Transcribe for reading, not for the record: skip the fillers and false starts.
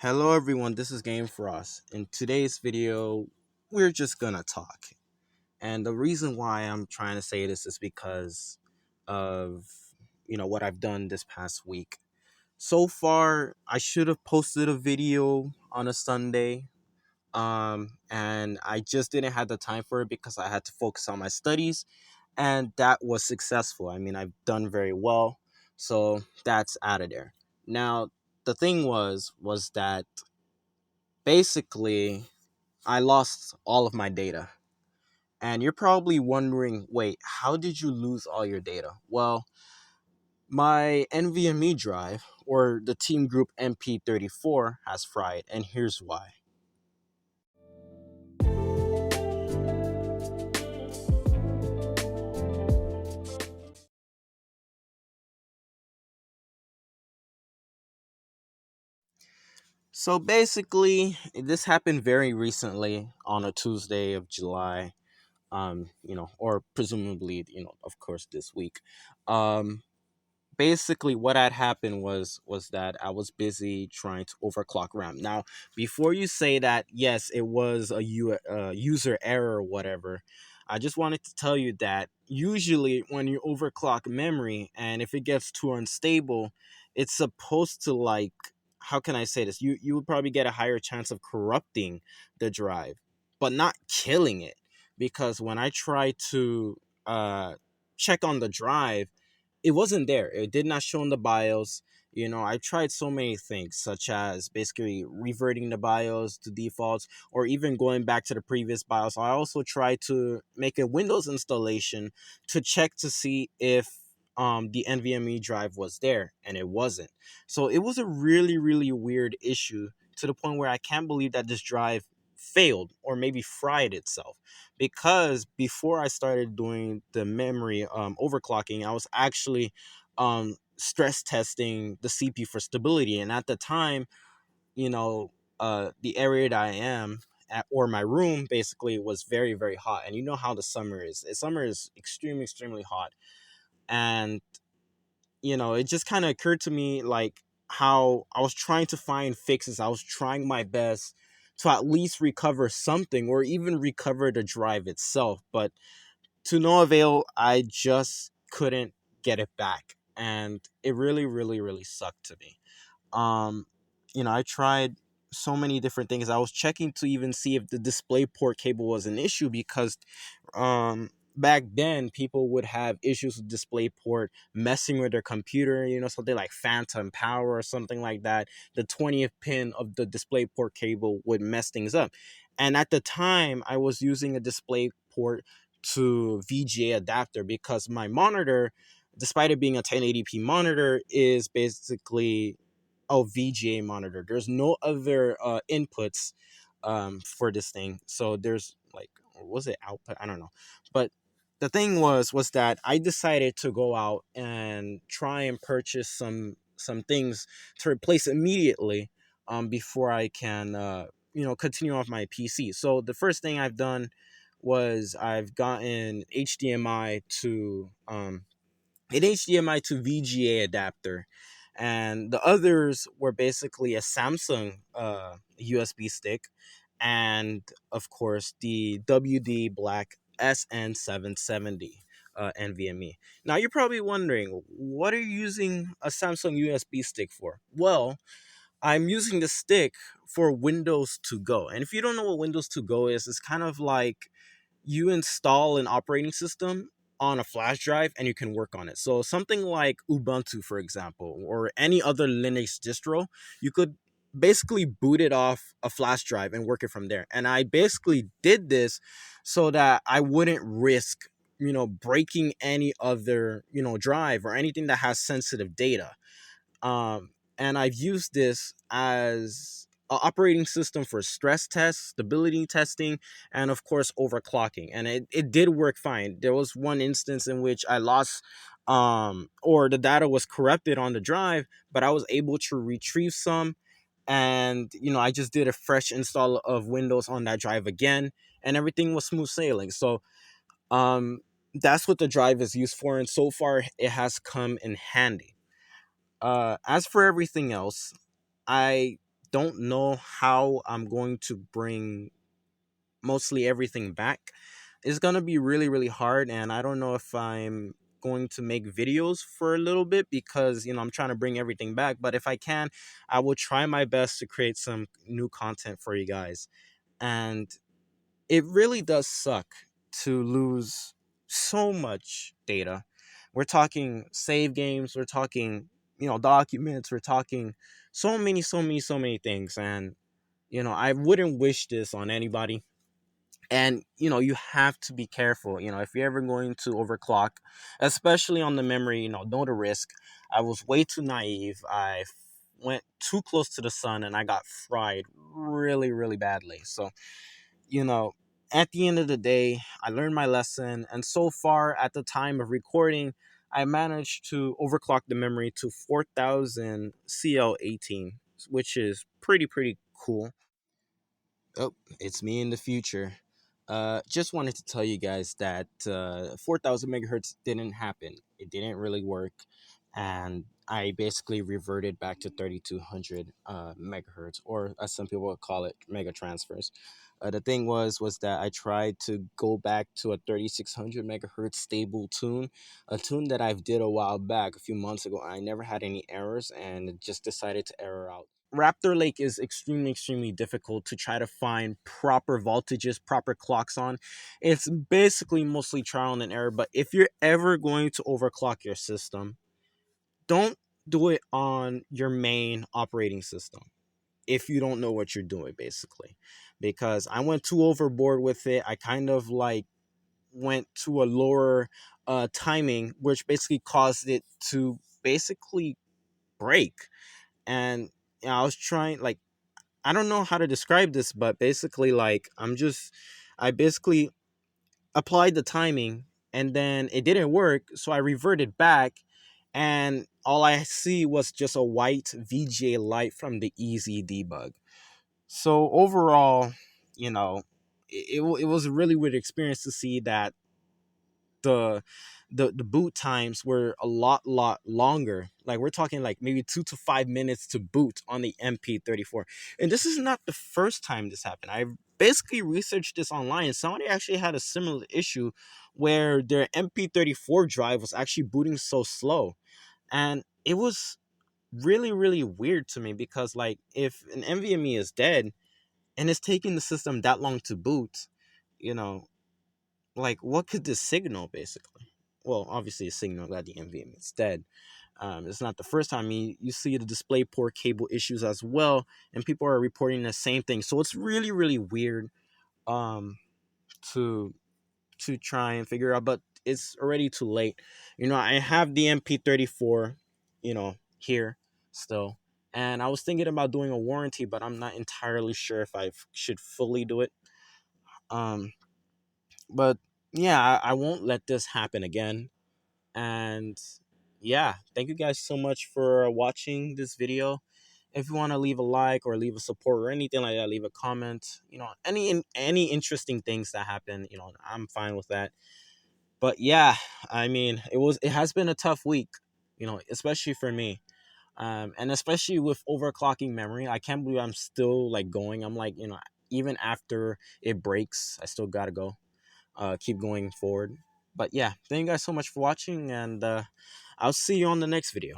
Hello everyone, this is GameFrost. In today's video, we're just gonna talk. And the reason why I'm trying to say this is because of what I've done this past week. So far, I should have posted a video on a Sunday. And I just didn't have the time for it because I had to focus on my studies, and that was successful. I mean, I've done very well. So that's out of there. Now, the thing was that basically I lost all of my data. And you're probably wondering, wait, how did you lose all your data? Well, my NVMe drive, or the team group MP34, has fried, and here's why. So basically, this happened very recently on a Tuesday of July, or presumably, of course, this week. Um, Basically what had happened was that I was busy trying to overclock RAM. Now, before you say that yes, it was a user error or whatever, I just wanted to tell you that usually when you overclock memory and if it gets too unstable, it's supposed to, like, how can I say this? You would probably get a higher chance of corrupting the drive, but not killing it, because when I tried to check on the drive, it wasn't there. It did not show in the BIOS. I tried so many things, such as basically reverting the BIOS to defaults or even going back to the previous BIOS. I also tried to make a Windows installation to check to see if the NVMe drive was there, and it wasn't. So it was a really, really weird issue, to the point where I can't believe that this drive failed or maybe fried itself, because before I started doing the memory overclocking, I was actually stress testing the CPU for stability. And at the time, the area that I am at, or my room, basically was very, very hot. And you know how the summer is. Summer is extremely, extremely hot. And it just kind of occurred to me, like, how I was trying to find fixes. I was trying my best to at least recover something, or even recover the drive itself. But to no avail. I just couldn't get it back. And it really, really, really sucked to me. Um, I tried so many different things. I was checking to even see if the display port cable was an issue, because back then people would have issues with display port messing with their computer, something like phantom power or something like that. The 20th pin of the display port cable would mess things up. And at the time, I was using a display port to VGA adapter, because my monitor, despite it being a 1080p monitor, is basically a VGA monitor. There's no other inputs for this thing. So there's, like, or was it output? I don't know. But the thing was that I decided to go out and try and purchase some things to replace immediately, before I can continue off my PC. So the first thing I've done was I've gotten an HDMI to VGA adapter, and the others were basically a Samsung USB stick, and of course the WD Black SN770 NVMe. Now you're probably wondering, what are you using a Samsung USB stick for? Well, I'm using the stick for Windows to Go. And if you don't know what Windows to Go is, it's kind of like you install an operating system on a flash drive and you can work on it. So something like Ubuntu, for example, or any other Linux distro, you could basically boot it off a flash drive and work it from there. And I basically did this so that I wouldn't risk, breaking any other, drive or anything that has sensitive data. And I've used this as an operating system for stress tests, stability testing, and of course overclocking. And it did work fine. There was one instance in which I lost, or the data was corrupted on the drive, but I was able to retrieve some. And I just did a fresh install of Windows on that drive again, and everything was smooth sailing. So that's what the drive is used for, and so far it has come in handy. As for everything else, I don't know how I'm going to bring mostly everything back. It's gonna be really, really hard, and I don't know if I'm going to make videos for a little bit because I'm trying to bring everything back. But if I can, I will try my best to create some new content for you guys. And it really does suck to lose so much data. We're talking save games, we're talking documents, we're talking so many things. And I wouldn't wish this on anybody. And you have to be careful. If you're ever going to overclock, especially on the memory, know the risk. I was way too naive. Went too close to the sun and I got fried really, really badly. So you know at the end of the day, I learned my lesson, and so far at the time of recording, I managed to overclock the memory to 4000 cl18, which is pretty cool. Oh, it's me in the future. Just wanted to tell you guys that 4000 megahertz didn't happen. It didn't really work. And I basically reverted back to 3200 megahertz, or as some people would call it, mega transfers. The thing was that I tried to go back to a 3600 megahertz stable tune, a tune that I've did a while back, a few months ago. I never had any errors, and it just decided to error out. Raptor Lake is extremely difficult to try to find proper voltages, proper clocks on. It's basically mostly trial and error, but if you're ever going to overclock your system, don't do it on your main operating system if you don't know what you're doing, basically. Because I went too overboard with it. I kind of like went to a lower timing, which basically caused it to basically break. And I was trying, like, I don't know how to describe this, but basically, like, I basically applied the timing and then it didn't work. So I reverted back, and all I see was just a white VGA light from the easy debug. So overall, it was a really weird experience to see that the the boot times were a lot longer. Like, we're talking like maybe 2 to 5 minutes to boot on the MP34. And this is not the first time this happened. I basically researched this online. Somebody actually had a similar issue where their MP34 drive was actually booting so slow. And it was really weird to me because, like, if an NVMe is dead and it's taking the system that long to boot, you know like, what could this signal, basically? Well, obviously a signal that the NVMe is dead. It's not the first time you see the display port cable issues as well, and people are reporting the same thing. So it's really weird um to try and figure out, but it's already too late. I have the MP34, here still, and I was thinking about doing a warranty, but I'm not entirely sure if I should fully do it. Um, but yeah, I won't let this happen again. And yeah, thank you guys so much for watching this video. If you want to leave a like or leave a support or anything like that, leave a comment. Any interesting things that happen, I'm fine with that. But yeah, I mean, it has been a tough week, especially for me. And especially with overclocking memory, I can't believe I'm still like going. I'm like, even after it breaks, I still gotta go. Keep going forward. But yeah, thank you guys so much for watching, and I'll see you on the next video.